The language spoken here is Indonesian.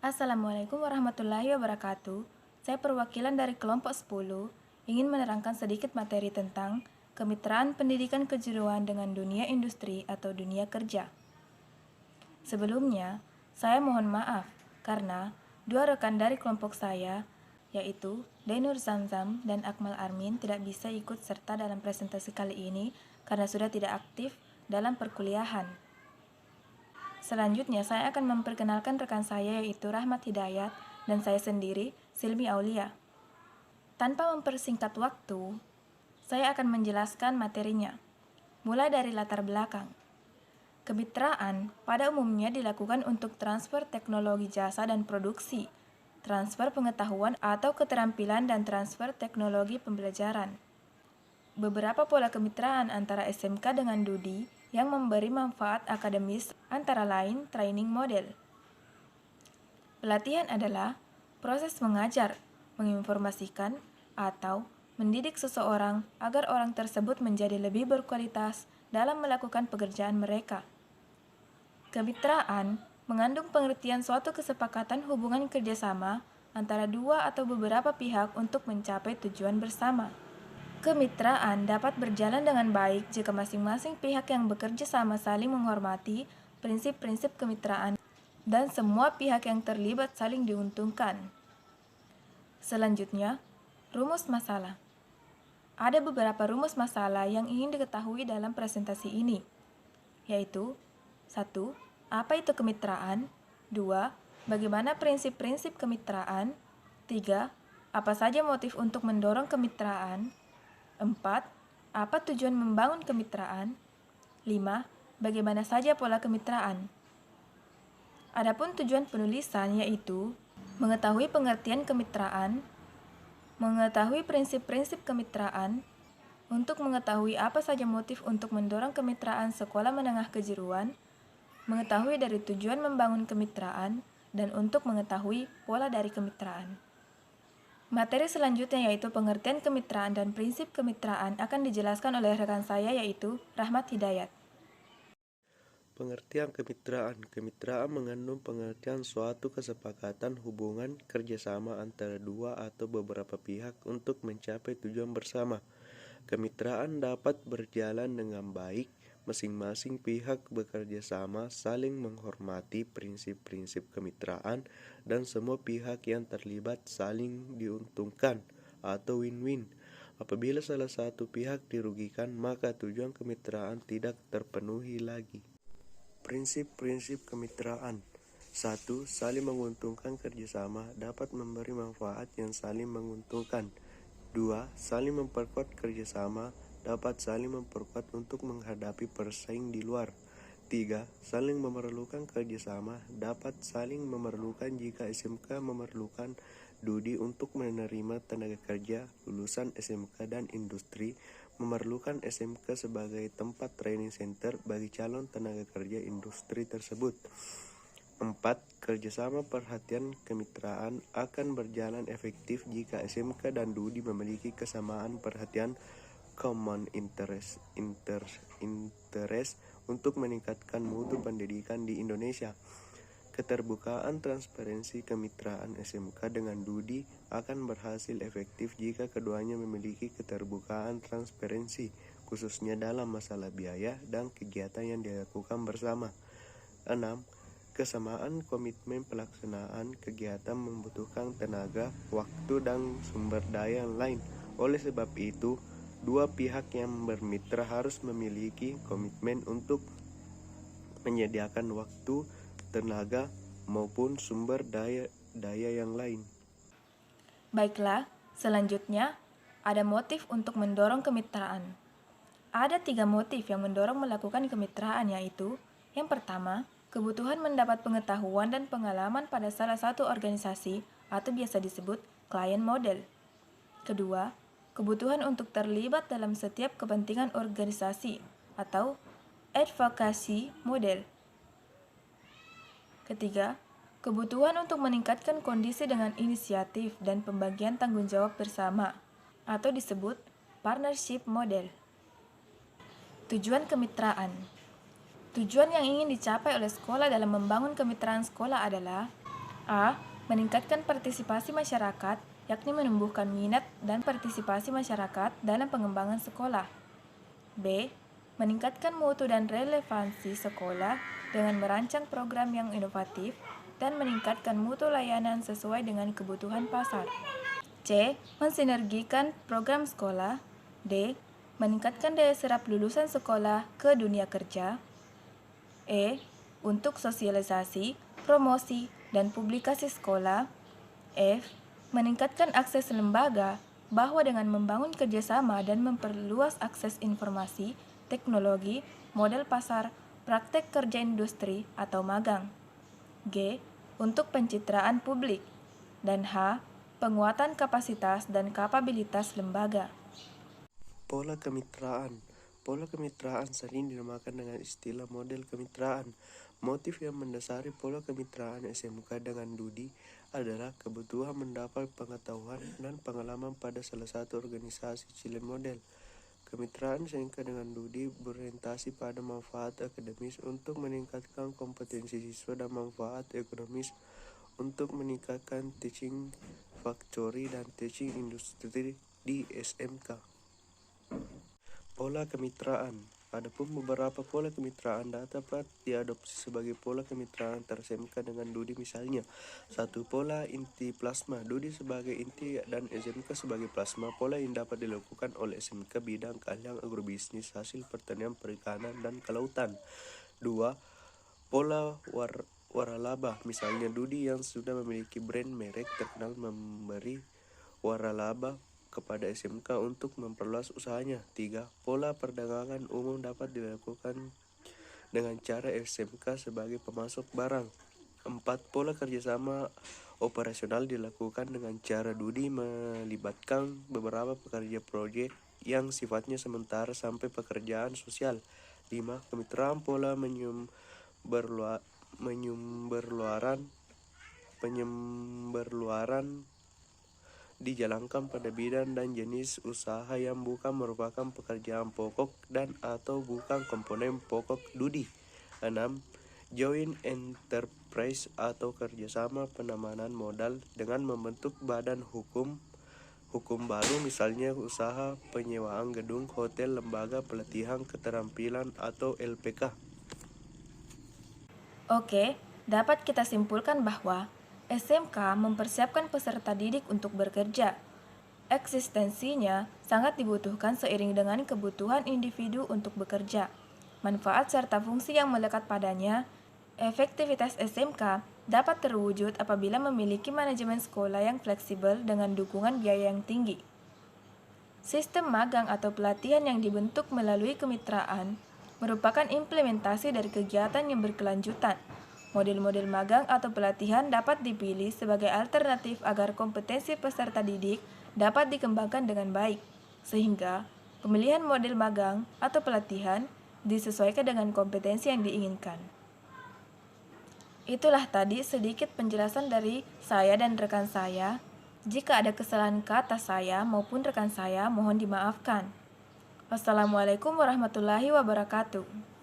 Assalamualaikum warahmatullahi wabarakatuh. Saya perwakilan dari kelompok 10 ingin menerangkan sedikit materi tentang kemitraan pendidikan kejuruan dengan dunia industri atau dunia kerja. Sebelumnya, saya mohon maaf karena dua rekan dari kelompok saya, yaitu Dainur Zamzam dan Akmal Armin tidak bisa ikut serta dalam presentasi kali ini karena sudah tidak aktif dalam perkuliahan. Selanjutnya, saya akan memperkenalkan rekan saya yaitu Rahmat Hidayat dan saya sendiri, Silmi Aulia. Tanpa mempersingkat waktu, saya akan menjelaskan materinya. Mulai dari latar belakang. Kemitraan pada umumnya dilakukan untuk transfer teknologi jasa dan produksi, transfer pengetahuan atau keterampilan dan transfer teknologi pembelajaran. Beberapa pola kemitraan antara SMK dengan DUDI yang memberi manfaat akademis antara lain training model. Pelatihan adalah proses mengajar, menginformasikan, atau mendidik seseorang agar orang tersebut menjadi lebih berkualitas dalam melakukan pekerjaan mereka. Kemitraan mengandung pengertian suatu kesepakatan hubungan kerjasama antara dua atau beberapa pihak untuk mencapai tujuan bersama. Kemitraan dapat berjalan dengan baik jika masing-masing pihak yang bekerja sama saling menghormati prinsip-prinsip kemitraan dan semua pihak yang terlibat saling diuntungkan. Selanjutnya, rumus masalah. Ada beberapa rumus masalah yang ingin diketahui dalam presentasi ini, yaitu 1. Apa itu kemitraan? 2. Bagaimana prinsip-prinsip kemitraan? 3. Apa saja motif untuk mendorong kemitraan? 4. Apa tujuan membangun kemitraan? 5. Bagaimana saja pola kemitraan? Adapun tujuan penulisan yaitu mengetahui pengertian kemitraan, mengetahui prinsip-prinsip kemitraan, untuk mengetahui apa saja motif untuk mendorong kemitraan sekolah menengah kejuruan, mengetahui dari tujuan membangun kemitraan, dan untuk mengetahui pola dari kemitraan. Materi selanjutnya yaitu pengertian kemitraan dan prinsip kemitraan akan dijelaskan oleh rekan saya yaitu Rahmat Hidayat. Pengertian kemitraan. Kemitraan mengandung pengertian suatu kesepakatan hubungan kerjasama antara dua atau beberapa pihak untuk mencapai tujuan bersama. Kemitraan dapat berjalan dengan baik, masing-masing pihak bekerja sama, saling menghormati prinsip-prinsip kemitraan, dan semua pihak yang terlibat saling diuntungkan atau win-win. Apabila salah satu pihak dirugikan, maka tujuan kemitraan tidak terpenuhi lagi. Prinsip-prinsip kemitraan. 1. Saling menguntungkan kerjasama dapat memberi manfaat yang saling menguntungkan. 2. Saling memperkuat kerjasama dapat saling memperkuat untuk menghadapi persaing di luar. 3. Saling memerlukan kerjasama dapat saling memerlukan jika SMK memerlukan DUDI untuk menerima tenaga kerja lulusan SMK dan industri memerlukan SMK sebagai tempat training center bagi calon tenaga kerja industri tersebut. 4. Kerjasama perhatian kemitraan akan berjalan efektif jika SMK dan DUDI memiliki kesamaan perhatian common interest untuk meningkatkan mutu pendidikan di Indonesia. Keterbukaan transparansi kemitraan SMK dengan DUDI akan berhasil efektif jika keduanya memiliki keterbukaan transparansi, khususnya dalam masalah biaya dan kegiatan yang dilakukan bersama. 6. Kesamaan komitmen pelaksanaan kegiatan membutuhkan tenaga, waktu, dan sumber daya yang lain. Oleh sebab itu, dua pihak yang bermitra harus memiliki komitmen untuk menyediakan waktu, tenaga, maupun sumber daya yang lain. Baiklah, selanjutnya ada motif untuk mendorong kemitraan. Ada 3 motif yang mendorong melakukan kemitraan yaitu yang pertama, kebutuhan mendapat pengetahuan dan pengalaman pada salah satu organisasi atau biasa disebut klien model. Kedua, kebutuhan untuk terlibat dalam setiap kepentingan organisasi atau advocacy model. Ketiga, kebutuhan untuk meningkatkan kondisi dengan inisiatif dan pembagian tanggung jawab bersama atau disebut partnership model. Tujuan kemitraan. Tujuan yang ingin dicapai oleh sekolah dalam membangun kemitraan sekolah adalah A. Meningkatkan partisipasi masyarakat, yakni menumbuhkan minat dan partisipasi masyarakat dalam pengembangan sekolah. B. Meningkatkan mutu dan relevansi sekolah dengan merancang program yang inovatif dan meningkatkan mutu layanan sesuai dengan kebutuhan pasar. C. Mensinergikan program sekolah. D. Meningkatkan daya serap lulusan sekolah ke dunia kerja. E. Untuk sosialisasi, promosi, dan publikasi sekolah. F. Meningkatkan akses lembaga bahwa dengan membangun kerjasama dan memperluas akses informasi, teknologi, model pasar, praktek kerja industri, atau magang. G. Untuk pencitraan publik. Dan H. Penguatan kapasitas dan kapabilitas lembaga. Pola kemitraan. Pola kemitraan sering dinamakan dengan istilah model kemitraan. Motif yang mendasari pola kemitraan SMK dengan Dudi adalah kebutuhan mendapat pengetahuan dan pengalaman pada salah satu organisasi cilin model. Kemitraan SMK dengan Dudi berorientasi pada manfaat akademis untuk meningkatkan kompetensi siswa dan manfaat ekonomis untuk meningkatkan teaching factory dan teaching industri di SMK. Pola kemitraan. Adapun beberapa pola kemitraan dapat diadopsi sebagai pola kemitraan antar SMK dengan Dudi, misalnya 1. Pola inti plasma. Dudi sebagai inti dan SMK sebagai plasma. Pola yang dapat dilakukan oleh SMK bidang keahlian agrobisnis, hasil pertanian, perikanan, dan kelautan. 2. Pola waralaba. Misalnya Dudi yang sudah memiliki brand merek terkenal memberi waralaba kepada SMK untuk memperluas usahanya. 3. Pola perdagangan umum dapat dilakukan dengan cara SMK sebagai pemasok barang. 4. Pola kerjasama operasional dilakukan dengan cara Dudi melibatkan beberapa pekerja proyek yang sifatnya sementara sampai pekerjaan sosial. 5. Kemitraan pola penyemberluaran dijalankan pada bidang dan jenis usaha yang bukan merupakan pekerjaan pokok dan atau bukan komponen pokok Dudi. 6. Joint enterprise atau kerjasama penamanan modal dengan membentuk badan hukum baru, misalnya usaha penyewaan gedung, hotel, lembaga pelatihan keterampilan atau LPK. Oke, dapat kita simpulkan bahwa SMK mempersiapkan peserta didik untuk bekerja. Eksistensinya sangat dibutuhkan seiring dengan kebutuhan individu untuk bekerja. Manfaat serta fungsi yang melekat padanya, efektivitas SMK dapat terwujud apabila memiliki manajemen sekolah yang fleksibel dengan dukungan biaya yang tinggi. Sistem magang atau pelatihan yang dibentuk melalui kemitraan merupakan implementasi dari kegiatan yang berkelanjutan. Model-model magang atau pelatihan dapat dipilih sebagai alternatif agar kompetensi peserta didik dapat dikembangkan dengan baik, sehingga pemilihan model magang atau pelatihan disesuaikan dengan kompetensi yang diinginkan. Itulah tadi sedikit penjelasan dari saya dan rekan saya. Jika ada kesalahan kata saya maupun rekan saya, mohon dimaafkan. Wassalamualaikum warahmatullahi wabarakatuh.